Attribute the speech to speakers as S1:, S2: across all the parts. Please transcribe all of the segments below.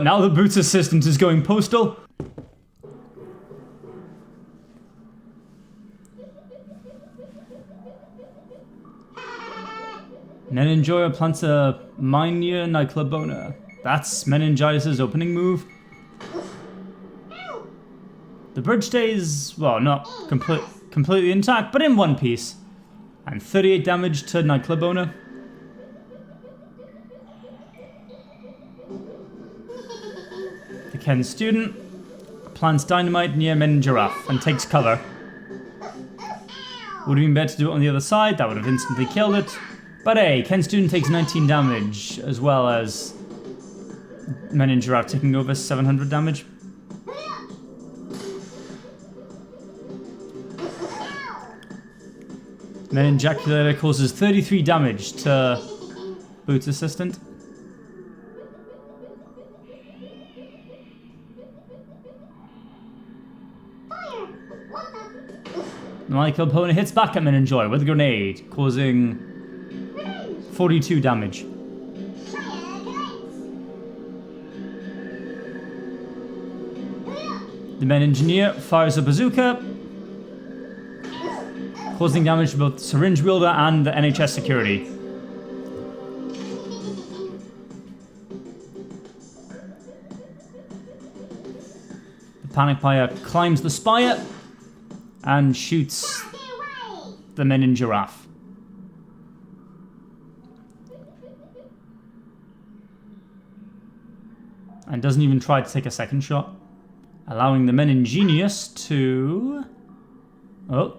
S1: Now the boots assistant is going postal. Meningitis plants a Mania Nyclobona. That's Meningitis' opening move. The bridge stays, well, not completely intact, but in one piece. And 38 damage to Nyclobona. The Ken student plants dynamite near Meningiraffe and takes cover. Would have been better to do it on the other side, that would have instantly killed it. But hey, Ken student takes 19 damage, as well as Meningiraffe taking over 700 damage. Meningiculator causes 33 damage to Boots assistant. Michael opponent hits back at Meningitis with a grenade, causing 42 damage. The Men Engineer fires a bazooka, causing damage to both the syringe wielder and the NHS security. The panic buyer climbs the spire and shoots the Meningiraffe. And doesn't even try to take a second shot, allowing the Meningenius to... Oh,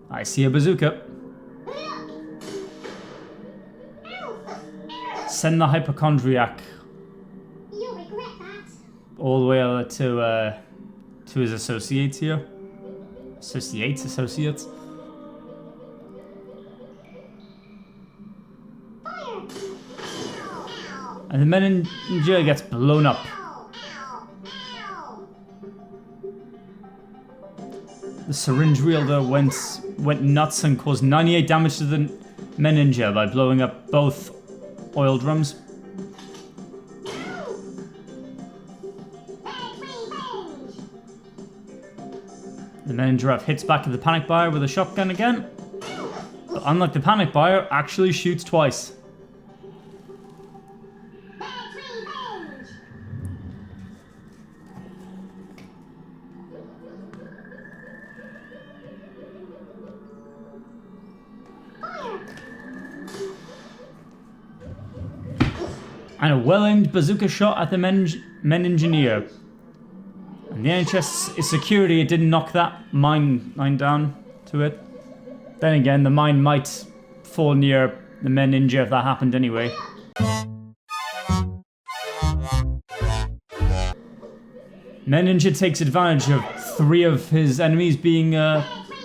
S1: I see a bazooka. Send the hypochondriac all the way over to his associates here. Associates. And the Meningitis gets blown up. The syringe wielder went nuts and caused 98 damage to the Meningitis by blowing up both oil drums. The Meningiraffe hits back at the panic buyer with a shotgun again. But unlike the panic buyer, actually shoots twice. And a well-aimed bazooka shot at the Men Engineer. And the NHS is security, it didn't knock that mine down to it. Then again, the mine might fall near the Men Ninja if that happened anyway. Men Ninja takes advantage of 3 of his enemies being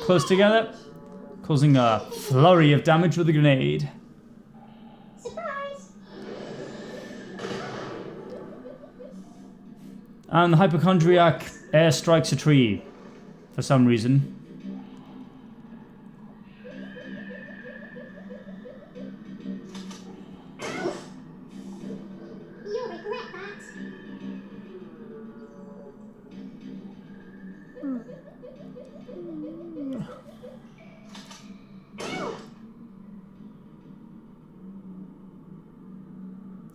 S1: close together, causing a flurry of damage with a grenade. And the hypochondriac airstrikes a tree for some reason.
S2: You'll regret that.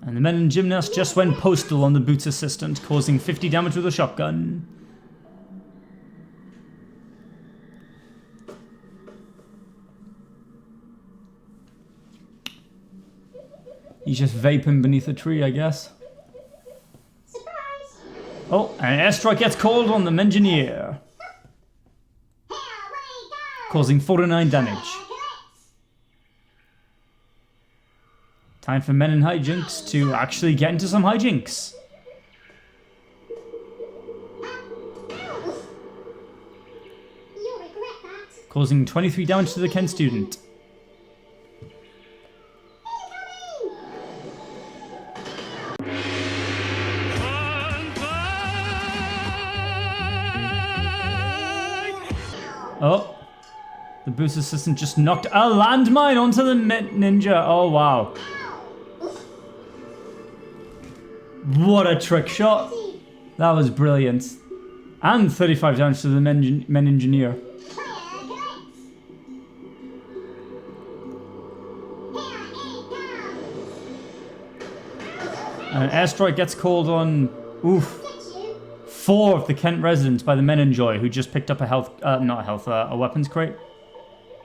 S1: And the Men Gymnast just went postal on the Boots assistant, causing 50 damage with a shotgun. He's just vaping beneath a tree, I guess.
S2: Surprise!
S1: Oh, and an airstrike gets called on the Mengineer, causing 49 damage. Time for Men in Hijinks to actually get into some hijinks.
S2: You'll regret that.
S1: Causing 23 damage to the Ken student. Oh. The boost assistant just knocked a landmine onto the ninja. Oh, wow. What a trick shot. That was brilliant. And 35 damage to the men engineer. And an airstrike gets called on, 4 of the Kent residents by the Meningitis who just picked up a weapons crate.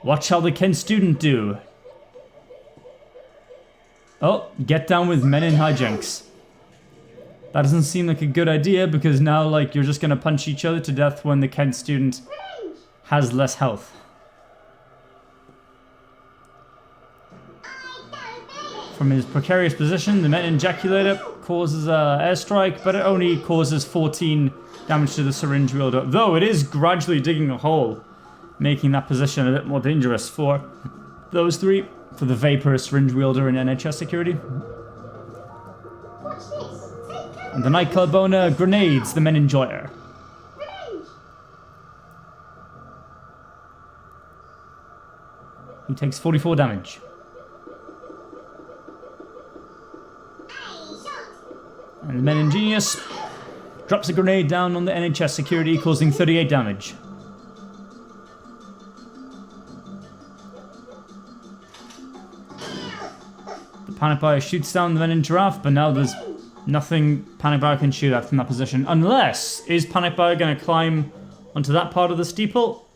S1: What shall the Kent student do? Oh, get down with men in hijinks. That doesn't seem like a good idea because now, like, you're just gonna punch each other to death when the Kent student has less health. From his precarious position, the Meningiculator causes an airstrike, but it only causes 14 damage to the syringe wielder, though it is gradually digging a hole, making that position a bit more dangerous for those three, for the Vapor, syringe wielder, and NHS security. And the nightclub owner grenades the Meningitis. He takes 44 damage. And the Meningitis drops a grenade down on the NHS security, causing 38 damage. The panic buyer shoots down the Menin giraffe, but now there's nothing panic buyer can shoot at from that position. Unless, is panic buyer going to climb onto that part of the steeple?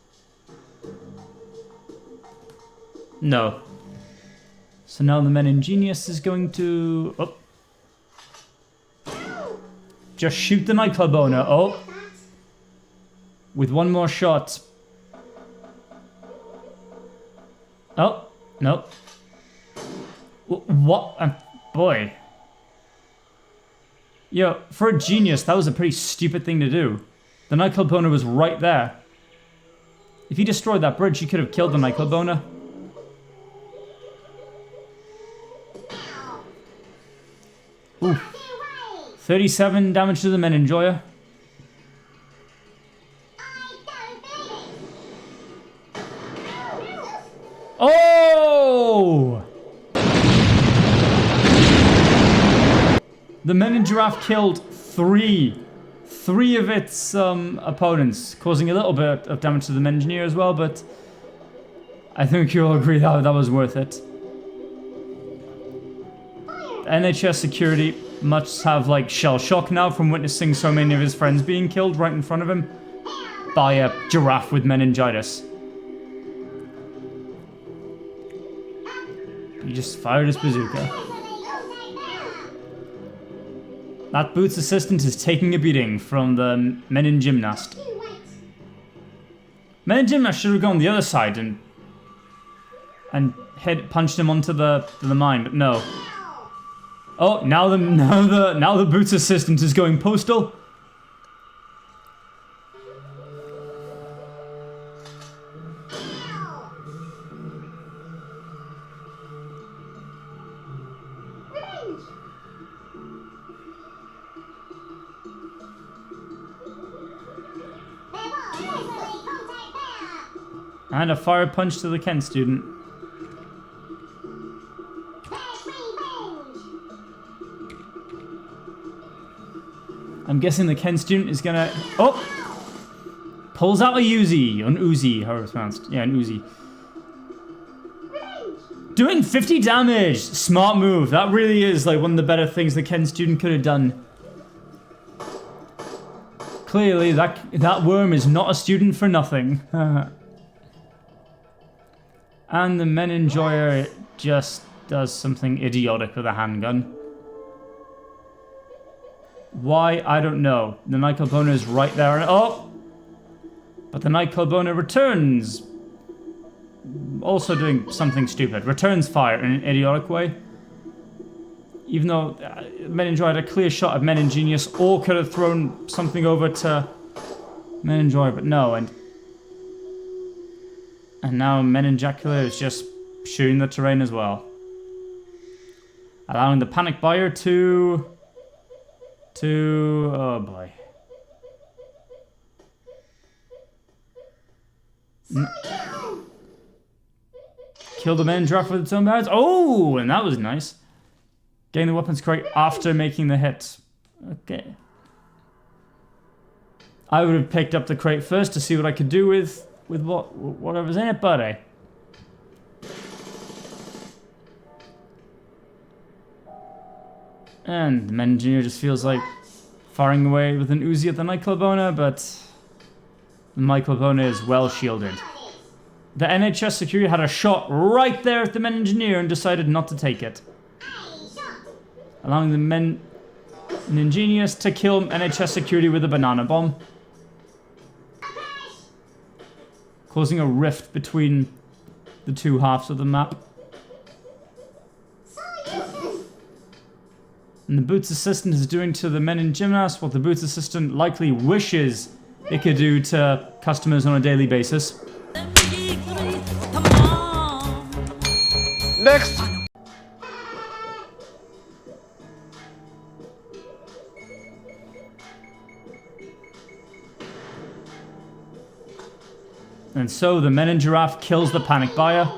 S1: No. So now the Meningitis is going to... Oh. Just shoot the nightclub owner. Oh. With one more shot. Oh. No. What? Boy. Yo, for a genius, that was a pretty stupid thing to do. The nightclub owner was right there. If he destroyed that bridge, he could have killed the nightclub owner. Ooh. 37 damage to the Meningitis. Oh! The Menin giraffe killed three of its opponents, causing a little bit of damage to the Mengineer as well, but I think you'll agree that that was worth it. NHS security must have like shell shock now from witnessing so many of his friends being killed right in front of him by a giraffe with meningitis. He just fired his bazooka. That Boots assistant is taking a beating from the Menin gymnast. Menin gymnast should have gone the other side and punched him onto the mine, but no. Oh, now the Boots assistant is going postal. And a fire punch to the Kent student. I'm guessing the Kent student is gonna... Oh! Pulls out a Uzi. An Uzi, however it's pronounced. Yeah, an Uzi. Doing 50 damage! Smart move. That really is like one of the better things the Kent student could have done. Clearly, that worm is not a student for nothing. And the Meningitis just does something idiotic with a handgun. Why? I don't know. The nightclub owner is right there. Oh! But the nightclub owner returns. Also doing something stupid. Returns fire in an idiotic way. Even though Meningitis had a clear shot at Meningenius or could have thrown something over to Meningitis, but no. And now Meningiculator is just shooting the terrain as well. Allowing the panic buyer to... Oh boy. Kill the Menin giraffe with its own barrels. Oh, and that was nice. Getting the weapons crate after making the hit. Okay. I would have picked up the crate first to see what I could do with whatever's in it, but eh. And the men engineer just feels like firing away with an Uzi at the nightclub owner, but the nightclub owner is well shielded. The NHS security had a shot right there at the men engineer and decided not to take it, allowing the men ingenious to kill NHS security with a banana bomb, causing a rift between the two halves of the map. And the Boots assistant is doing to the men in gymnast what the Boots assistant likely wishes it could do to customers on a daily basis.
S3: Next!
S1: And so the men in giraffe kills the panic buyer.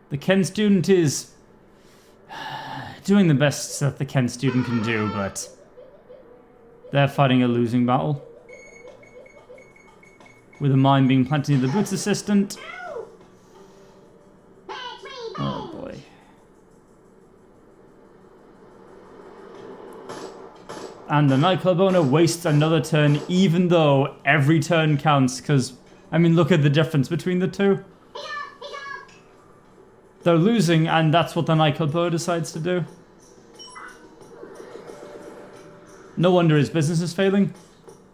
S1: The Ken student is doing the best that the Ken student can do, but they're fighting a losing battle. With a mine being planted near the Boots assistant. Oh boy. And the nightclub owner wastes another turn, even though every turn counts, because, I mean, look at the difference between the two. They're losing, and that's what the nightclub owner decides to do. No wonder his business is failing.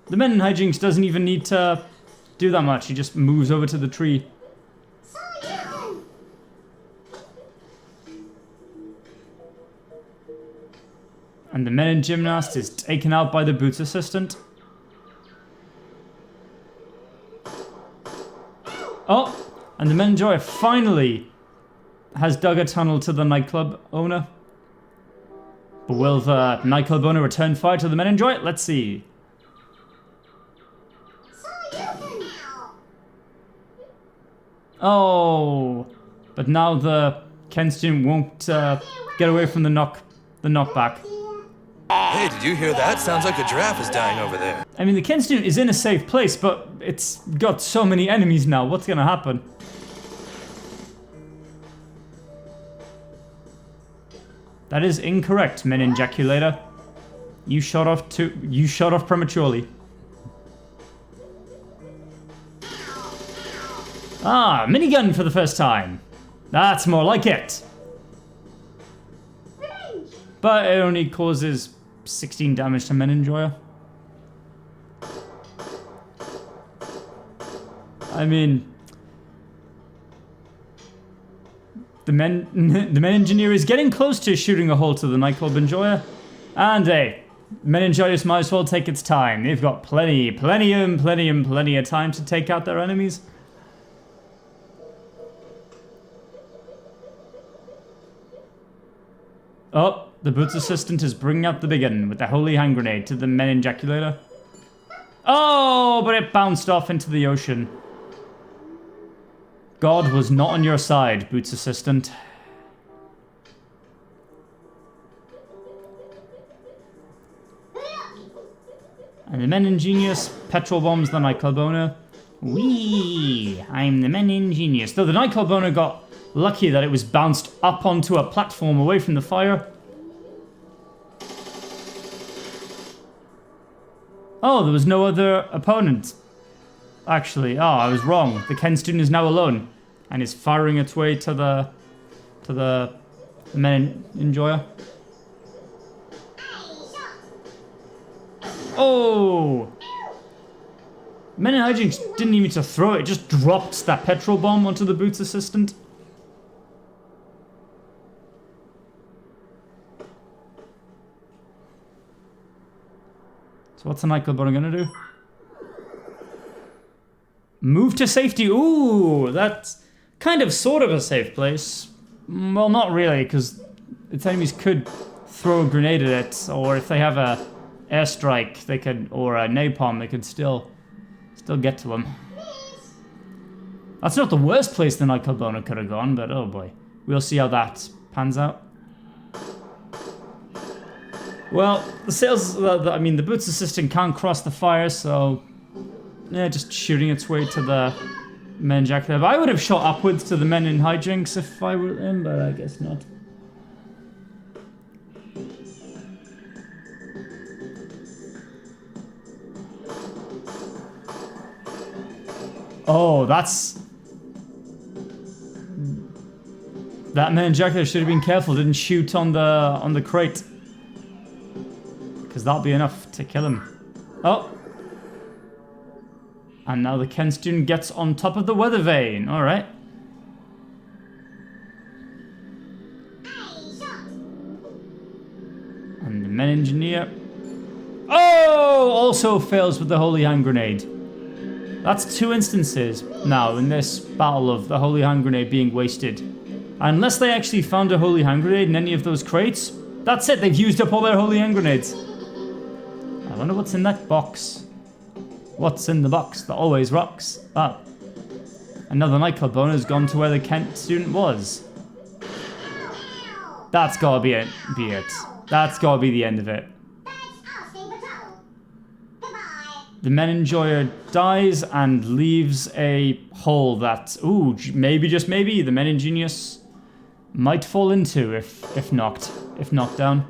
S1: The men in hijinks doesn't even need to do that much. He just moves over to the tree. And the men in gymnast is taken out by the Boots assistant. Oh, and the men enjoy finally has dug a tunnel to the nightclub owner. But will the nightclub owner return fire to the men enjoy it? Let's see. Oh, but now the Ken student won't get away from the knockback.
S3: Hey, did you hear that? Sounds like a giraffe is dying over there.
S1: I mean, the Ken student is in a safe place, but it's got so many enemies now. What's gonna happen? That is incorrect, Meningiculator. You shot off prematurely. Ah, minigun for the first time. That's more like it. But it only causes 16 damage to Meningitis. I mean, the men engineer is getting close to shooting a hole to the nightclub enjoyer, and hey, Meningitis might as well take its time. They've got plenty of time to take out their enemies. Oh, the Boots assistant is bringing out the big gun with the holy hand grenade to the Meningiculator. Oh, but it bounced off into the ocean. God was not on your side, Boots assistant. And the Meningenious petrol bombs the nightclub owner. Wee, I'm the Meningenious. Though the nightclub owner got lucky that it was bounced up onto a platform away from the fire. Oh, there was no other opponent. Actually, I was wrong. The Ken student is now alone and is firing its way to the men enjoyer. Oh! Men in hijinks didn't even need to throw it, just dropped that petrol bomb onto the Boots assistant. So what's the nightclub owner gonna do? Move to safety. Ooh, that's kind of sort of a safe place. Well, not really, because its enemies could throw a grenade at it, or if they have a airstrike, they could, or a napalm, they could still get to them. That's not the worst place the nightclub owner could have gone, but oh boy. We'll see how that pans out. Well, the boots assistant can't cross the fire, so yeah, just shooting its way to the meningitis. But I would have shot upwards to the men in hijinks if I were him, but I guess not. Oh, that meningitis should have been careful. Didn't shoot on the crate, because that'll be enough to kill him. Oh. And now the Ken student gets on top of the weather vane. All right. And the men engineer. Oh! Also fails with the holy hand grenade. That's 2 instances now in this battle of the holy hand grenade being wasted. Unless they actually found a holy hand grenade in any of those crates, that's it. They've used up all their holy hand grenades. I wonder what's in that box. What's in the box that always rocks? Ah. Another nightclub owner has gone to where the Kent student was. That's gotta be it. That's gotta be the end of it. The Meningitis dies and leaves a hole that, ooh, maybe, just maybe, the Meningitis might fall into if knocked down.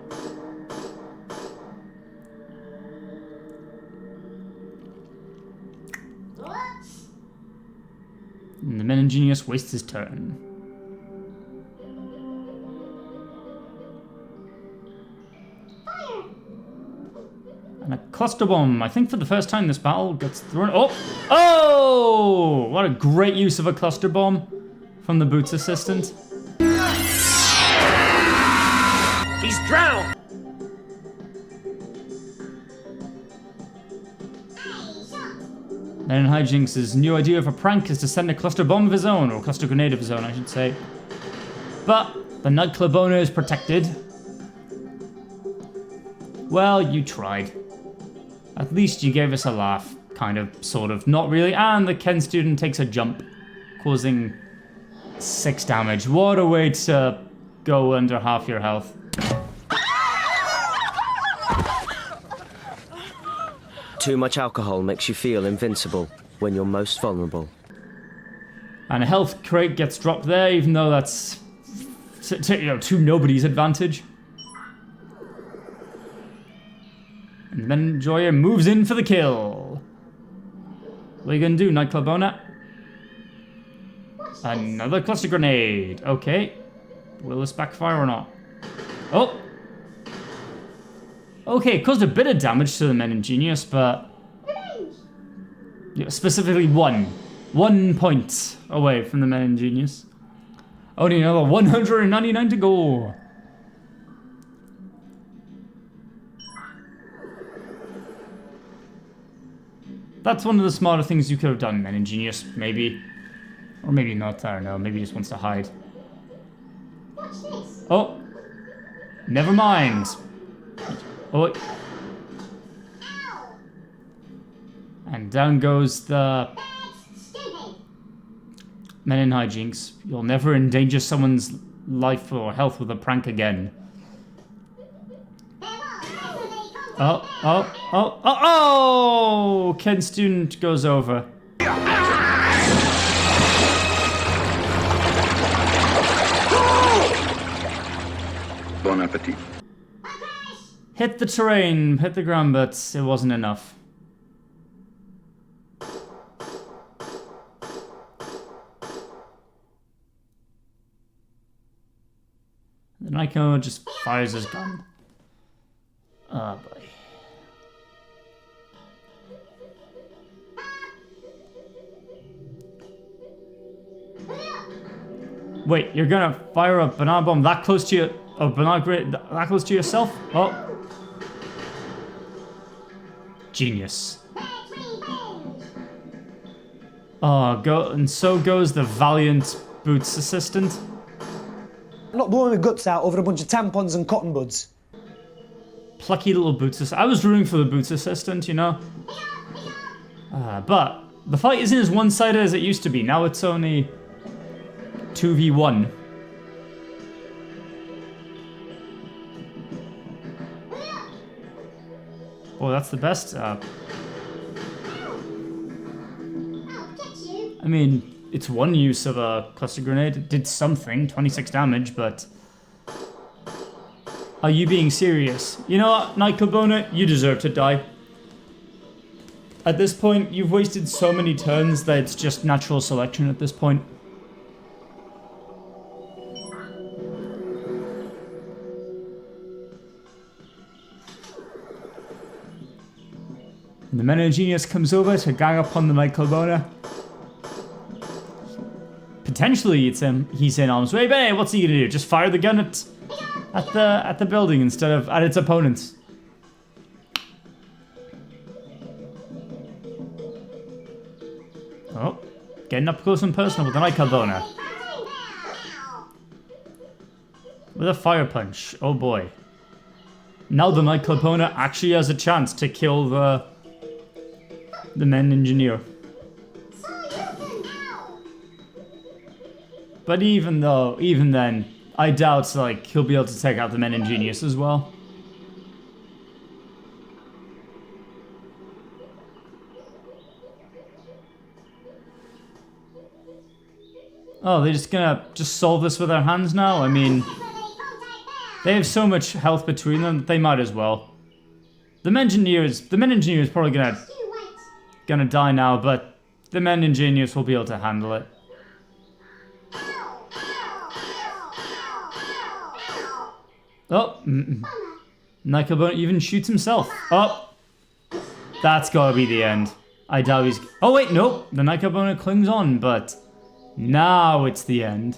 S1: And the Meningitis wastes his turn.
S2: Fire!
S1: And a cluster bomb, I think for the first time this battle, gets thrown. Oh! Oh! What a great use of a cluster bomb from the boots assistant.
S4: He's drowned!
S1: Then Hijinks' new idea of a prank is to send a cluster bomb of his own, or a cluster grenade of his own, I should say. But the nightclub owner is protected. Well, you tried. At least you gave us a laugh, kind of, sort of, not really. And the Ken student takes a jump, causing 6 damage. What a way to go under half your health.
S4: Too much alcohol makes you feel invincible when you're most vulnerable.
S1: And a health crate gets dropped there, even though that's to nobody's advantage. And then Joya moves in for the kill. What are you gonna do, nightclub owner? Another cluster grenade. Okay. Will this backfire or not? Oh! Okay, it caused a bit of damage to the Meningitis, but specifically 1 point away from the Meningitis. Only another 199 to go. That's one of the smarter things you could have done, Meningitis, maybe. Or maybe not, I don't know, maybe he just wants to hide.
S2: Watch this.
S1: Oh! Never mind. Oh. And down goes the men in hijinks. You'll never endanger someone's life or health with a prank again. Oh! Ken student goes over.
S5: Bon appetit.
S1: Hit the terrain, hit the ground, but it wasn't enough. The Nico just fires his gun. Oh boy. Wait, you're gonna fire a banana bomb that close to you? A banana grenade that close to yourself? Oh. Genius. Oh, and so goes the valiant boots assistant.
S6: I'm not blowing my guts out over a bunch of tampons and cotton buds.
S1: plucky little boots assistant. I was rooting for the boots assistant, you know? But the fight isn't as one-sided as it used to be. Now it's only 2v1. Oh, that's the best.
S2: I'll get you.
S1: I mean, it's one use of a cluster grenade. It did something, 26 damage, but... Are you being serious? You know what, Nightclubona, you deserve to die. At this point, you've wasted so many turns that it's just natural selection at this point. And the Meningitis comes over to gang upon the Nightclubona. Potentially, it's he's in harm's way, but hey, what's he gonna do? Just fire the gun at the building instead of at its opponents. Oh, getting up close and personal with the Nightclubona. With a fire punch. Oh boy. Now the Nightclubona actually has a chance to kill the men engineer. But even then, I doubt like he'll be able to take out the Meningenius as well. Oh, they're just gonna solve this with their hands now? I mean, they have so much health between them that they might as well. The Meningenier is probably gonna die now, but the Meningenius will be able to handle it. Oh, Nightclubona even shoots himself. Oh, that's gotta be the end. I doubt he's... Oh wait, nope. The Nightclubona clings on, but now it's the end.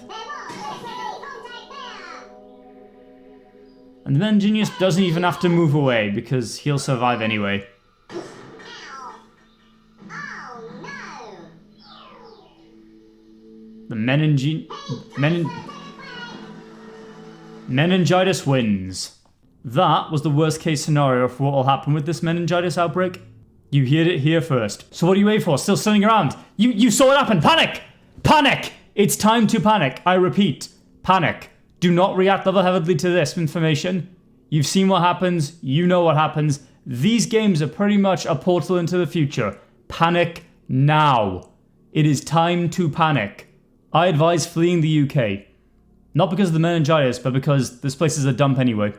S1: And the Meningenius doesn't even have to move away because he'll survive anyway. The Meningitis wins. That was the worst case scenario for what will happen with this meningitis outbreak. You heard it here first. So what are you waiting for? Still standing around? You saw it happen. Panic! Panic! It's time to panic. I repeat, panic. Do not react level-headedly to this information. You've seen what happens. You know what happens. These games are pretty much a portal into the future. Panic now. It is time to panic. I advise fleeing the UK. Not because of the meningitis, but because this place is a dump anyway.